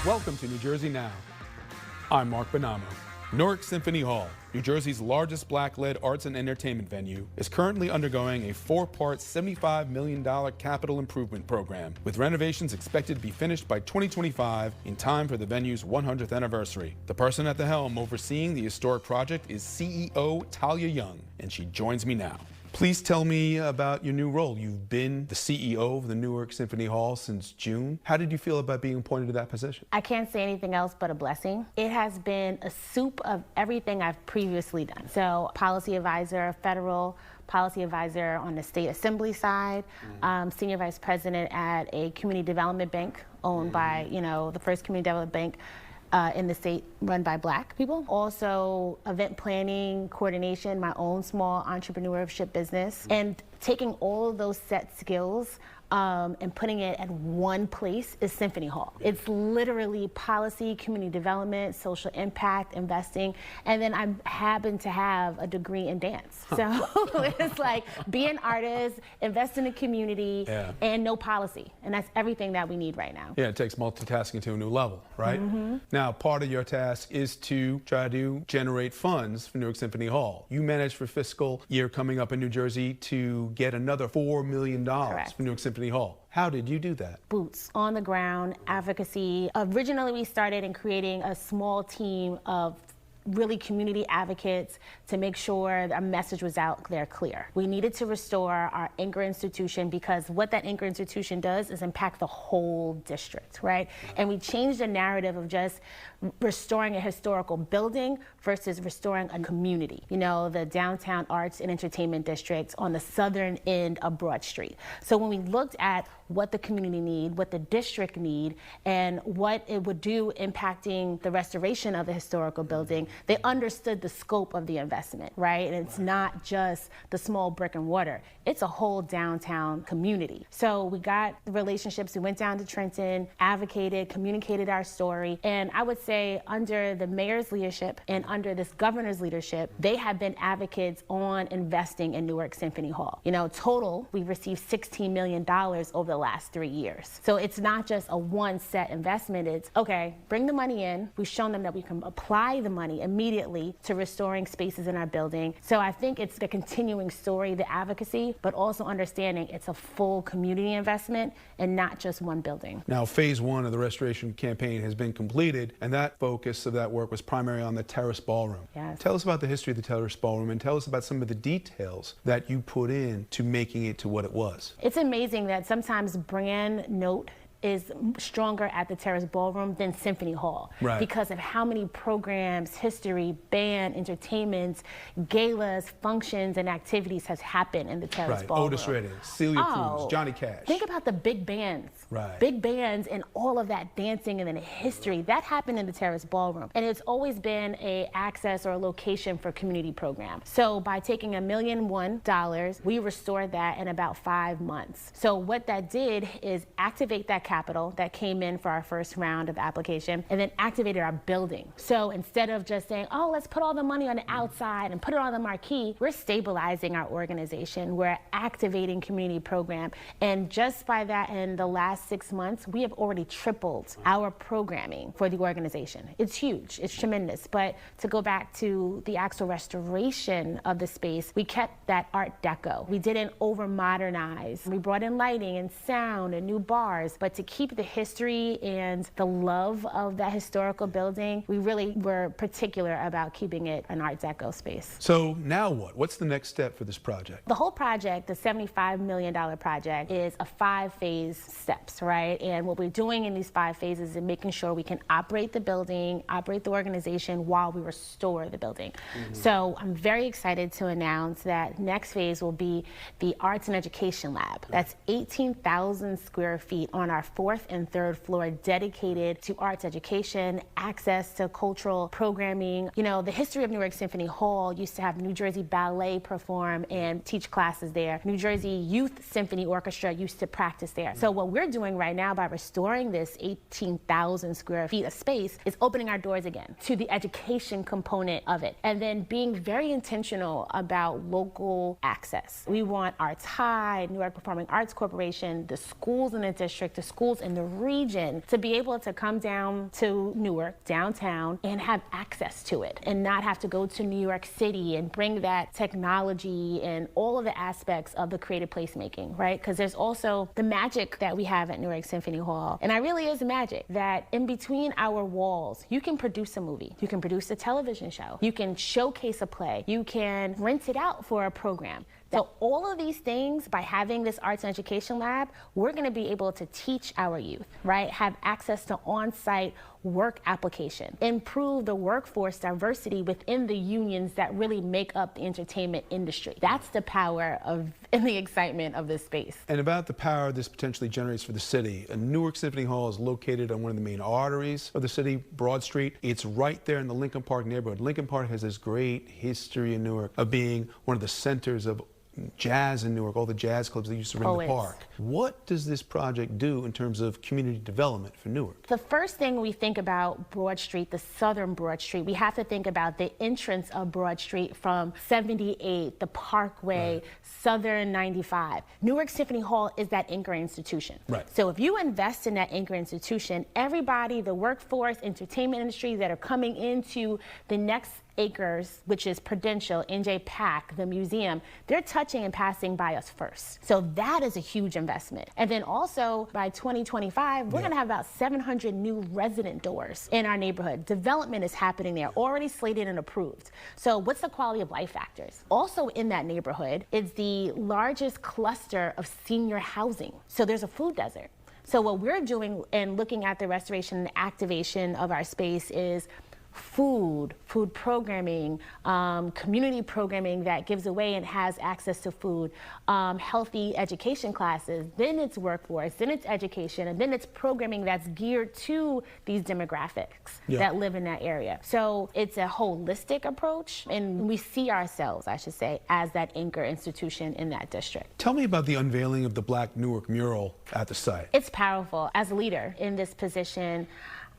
Welcome to New Jersey Now. I'm Mark Bonamo. Newark Symphony Hall, New Jersey's largest Black-led arts and entertainment venue, is currently undergoing a four-part $75 million capital improvement program, with renovations expected to be finished by 2025 in time for the venue's 100th anniversary. The person at the helm overseeing the historic project is CEO Talia Young, and she joins me now. Please tell me about your new role. You've been the CEO of the Newark Symphony Hall since June. How did you feel about being appointed to that position? I can't say anything else but a blessing. It has been a soup of everything I've previously done. So, policy advisor, federal policy advisor on the state assembly side, senior vice president at a community development bank owned by, the first community development bank in the state run by Black people. Also event planning, coordination, my own small entrepreneurship business, and taking all of those set skills and putting it at one place is Symphony Hall. It's literally policy, community development, social impact, investing, and then I happen to have a degree in dance. So it's like be an artist, invest in the community, and know policy. And that's everything that we need right now. Yeah, it takes multitasking to a new level, right? Now, part of your task is to try to generate funds for Newark Symphony Hall. You managed for fiscal year coming up in New Jersey to get another $4 million for Newark Symphony Hall. How did you do that? Boots on the ground, advocacy. Originally, we started in creating a small team of really community advocates to make sure our message was out there clear. We needed to restore our anchor institution because what that anchor institution does is impact the whole district, right? And we changed the narrative of just restoring a historical building versus restoring a community. The downtown arts and entertainment district on the southern end of Broad Street. So when we looked at what the community need, what the district need, and what it would do impacting the restoration of the historical building, they understood the scope of the investment, right? And it's not just the small brick and mortar, it's a whole downtown community. So we got the relationships, we went down to Trenton, advocated, communicated our story, and I would say under the mayor's leadership and under this governor's leadership, they have been advocates on investing in Newark Symphony Hall. Total, we've received $16 million over the last 3 years. So it's not just a one set investment, it's okay, bring the money in. We've shown them that we can apply the money immediately to restoring spaces in our building. So I think it's the continuing story, the advocacy, but also understanding it's a full community investment and not just one building. Now, phase one of the restoration campaign has been completed, and that focus of that work was primarily on the Terrace Ballroom. Yes. Tell us about the history of the Terrace Ballroom and tell us about some of the details that you put in to making it to what it was. It's amazing that sometimes brand note is stronger at the Terrace Ballroom than Symphony Hall because of how many programs, history, band, entertainments, galas, functions, and activities has happened in the Terrace Ballroom. Otis Redding, Celia Cruz, Johnny Cash. Think about the big bands. Big bands and all of that dancing and then the history. That happened in the Terrace Ballroom. And it's always been a access or a location for community programs. So by taking $1.1 million, we restored that in about 5 months. So what that did is activate that capital that came in for our first round of application and then activated our building. So instead of just saying, oh, let's put all the money on the outside and put it on the marquee, we're stabilizing our organization. We're activating community program. And just by that, in the last 6 months, we have already tripled our programming for the organization. It's huge, it's tremendous. But to go back to the actual restoration of the space, we kept that Art Deco. We didn't over modernize. We brought in lighting and sound and new bars, but to keep the history and the love of that historical building, we really were particular about keeping it an Art Deco space. So now what? What's the next step for this project? The whole project, the $75 million project, is a 5-phase steps, right? And what we're doing in these 5 phases is making sure we can operate the building, operate the organization while we restore the building. So I'm very excited to announce that next phase will be the Arts and Education Lab. That's 18,000 square feet on our 4th and 3rd floor, dedicated to arts education, access to cultural programming. The history of Newark Symphony Hall used to have New Jersey Ballet perform and teach classes there. New Jersey Youth Symphony Orchestra used to practice there. So what we're doing right now by restoring this 18,000 square feet of space is opening our doors again to the education component of it, and then being very intentional about local access. We want Arts High, Newark Performing Arts Corporation, the schools in the district, the schools in the region to be able to come down to Newark, downtown, and have access to it and not have to go to New York City and bring that technology and all of the aspects of the creative placemaking, right? Because there's also the magic that we have at Newark Symphony Hall. And it really is magic that in between our walls, you can produce a movie, you can produce a television show, you can showcase a play, you can rent it out for a program. So all of these things, by having this arts and education lab, we're going to be able to teach our youth, right? Have access to on-site work application, improve the workforce diversity within the unions that really make up the entertainment industry. That's the power of and the excitement of this space. And about the power this potentially generates for the city. Newark Symphony Hall is located on one of the main arteries of the city, Broad Street. It's right there in the Lincoln Park neighborhood. Lincoln Park has this great history in Newark of being one of the centers of jazz in Newark, all the jazz clubs that used to ring the park. What does this project do in terms of community development for Newark? The first thing we think about Broad Street, the southern Broad Street, we have to think about the entrance of Broad Street from 78, the Parkway, Southern 95. Newark Symphony Hall is that anchor institution. So if you invest in that anchor institution, everybody, the workforce, entertainment industry that are coming into the next acres, which is Prudential, NJ Pack, the museum, they're touching and passing by us first. So that is a huge investment. And then also by 2025, we're gonna have about 700 new resident doors in our neighborhood. Development is happening there, already slated and approved. So what's the quality of life factors? Also in that neighborhood is the largest cluster of senior housing. So there's a food desert. So what we're doing and looking at the restoration and activation of our space is food programming, community programming that gives away and has access to food, healthy education classes, then it's workforce, then it's education, and then it's programming that's geared to these demographics that live in that area. So it's a holistic approach, and we see ourselves, I should say, as that anchor institution in that district. Tell me about the unveiling of the Black Newark mural at the site. It's powerful. As a leader in this position,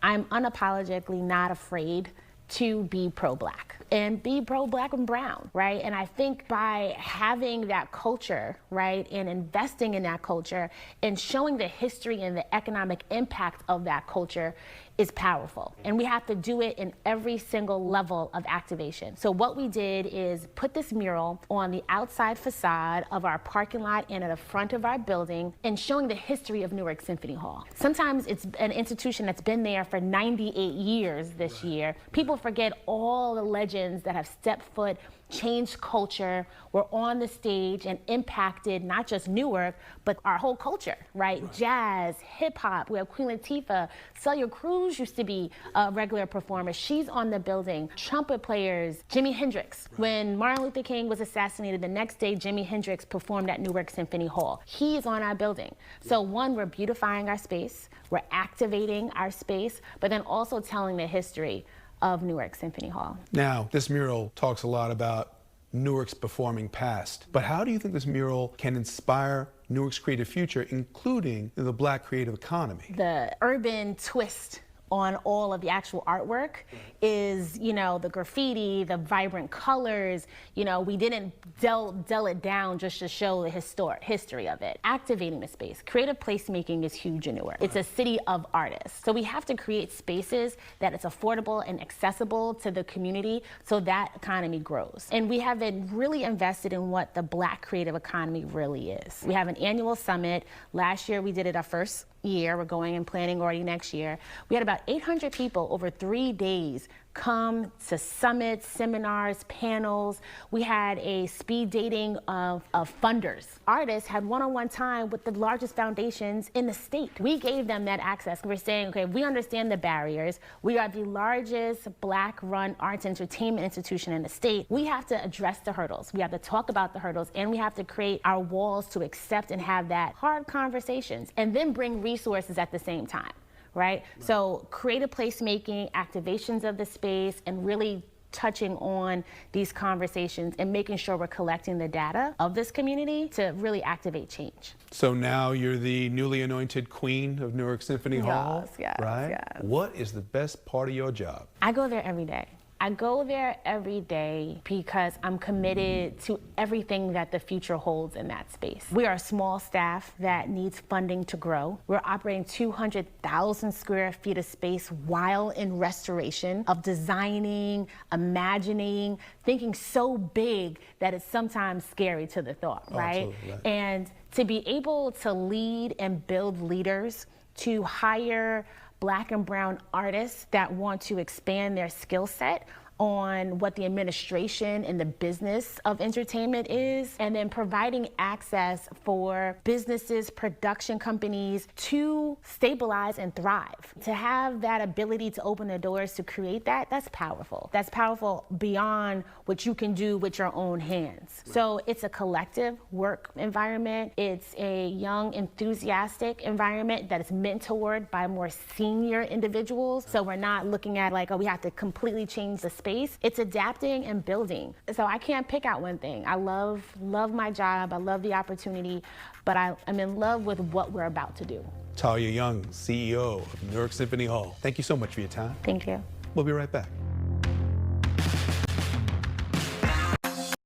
I'm unapologetically not afraid to be pro-Black and be pro-Black and brown, right? And I think by having that culture, right, and investing in that culture and showing the history and the economic impact of that culture is powerful. And we have to do it in every single level of activation. So what we did is put this mural on the outside facade of our parking lot and at the front of our building and showing the history of Newark Symphony Hall. Sometimes it's an institution that's been there for 98 years this year. People forget all the legends that have stepped foot, changed culture, were on the stage and impacted not just Newark, but our whole culture, right? Jazz, hip hop, we have Queen Latifah, Celia Cruz used to be a regular performer. She's on the building. Trumpet players, Jimi Hendrix. When Martin Luther King was assassinated, the next day Jimi Hendrix performed at Newark Symphony Hall. He is on our building. So one, we're beautifying our space, we're activating our space, but then also telling the history of Newark Symphony Hall. Now, this mural talks a lot about Newark's performing past, but how do you think this mural can inspire Newark's creative future, including the Black creative economy? The urban twist on all of the actual artwork is, you know, the graffiti, the vibrant colors. You know, we didn't dull it down just to show the history of it. Activating the space. Creative placemaking is huge in Newark. It's a city of artists. So we have to create spaces that it's affordable and accessible to the community so that economy grows. And we have been really invested in what the Black creative economy really is. We have an annual summit. Last year we did it our first year. We're going and planning already next year. We had about 800 people over 3 days come to summits, seminars, panels. We had a speed dating of funders. Artists had one-on-one time with the largest foundations in the state. We gave them that access. We're saying, okay, we understand the barriers. We are the largest Black-run arts entertainment institution in the state. We have to address the hurdles. We have to talk about the hurdles, and we have to create our walls to accept and have that hard conversations, and then bring resources at the same time. Right? So creative placemaking, activations of the space, and really touching on these conversations and making sure we're collecting the data of this community to really activate change. So now you're the newly anointed queen of Newark Symphony Hall, yes, right? Yes. What is the best part of your job? I go there every day. I go there every day because I'm committed to everything that the future holds in that space. We are a small staff that needs funding to grow. We're operating 200,000 square feet of space while in restoration, of designing, imagining, thinking so big that it's sometimes scary to the thought, right? Absolutely, right. And to be able to lead and build leaders, to hire Black and brown artists that want to expand their skill set on what the administration and the business of entertainment is, and then providing access for businesses, production companies to stabilize and thrive. To have that ability to open the doors to create that, that's powerful. That's powerful beyond what you can do with your own hands. So it's a collective work environment. It's a young, enthusiastic environment that is mentored by more senior individuals. So we're not looking at like, oh, we have to completely change the space. It's adapting and building. So I can't pick out one thing. I love my job. I love the opportunity, but I'm in love with what we're about to do. Talia Young, CEO of New York Symphony Hall. Thank you so much for your time. Thank you. We'll be right back.